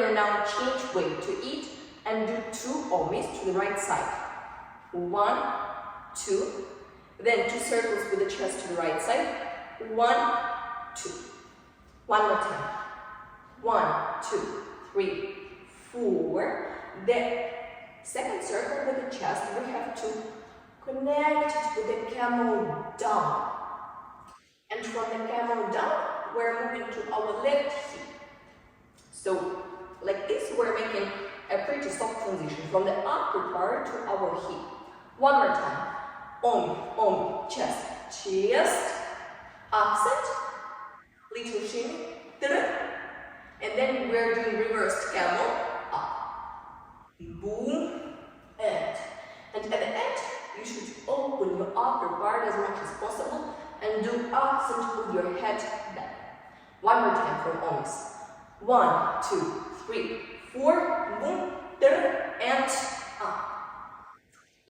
gonna now change way to eat and do 2 omis to the right side. 1, 2. Then 2 circles with the chest to the right side. 1, 2. One more time. 1, 2, 3, 4. The second circle with the chest, we have to connect it with the camel down. And from the camel down, we're moving to our left hip. So, like this, we're making a pretty soft transition from the upper part to our hip. One more time. Om, chest, chest, accent, little shimmy, and then we're doing reversed camel, up, boom, and at the end, you should open your upper part as much as possible and do accent with your head back. One more time for oms. 1, 2, 3, 4, boom,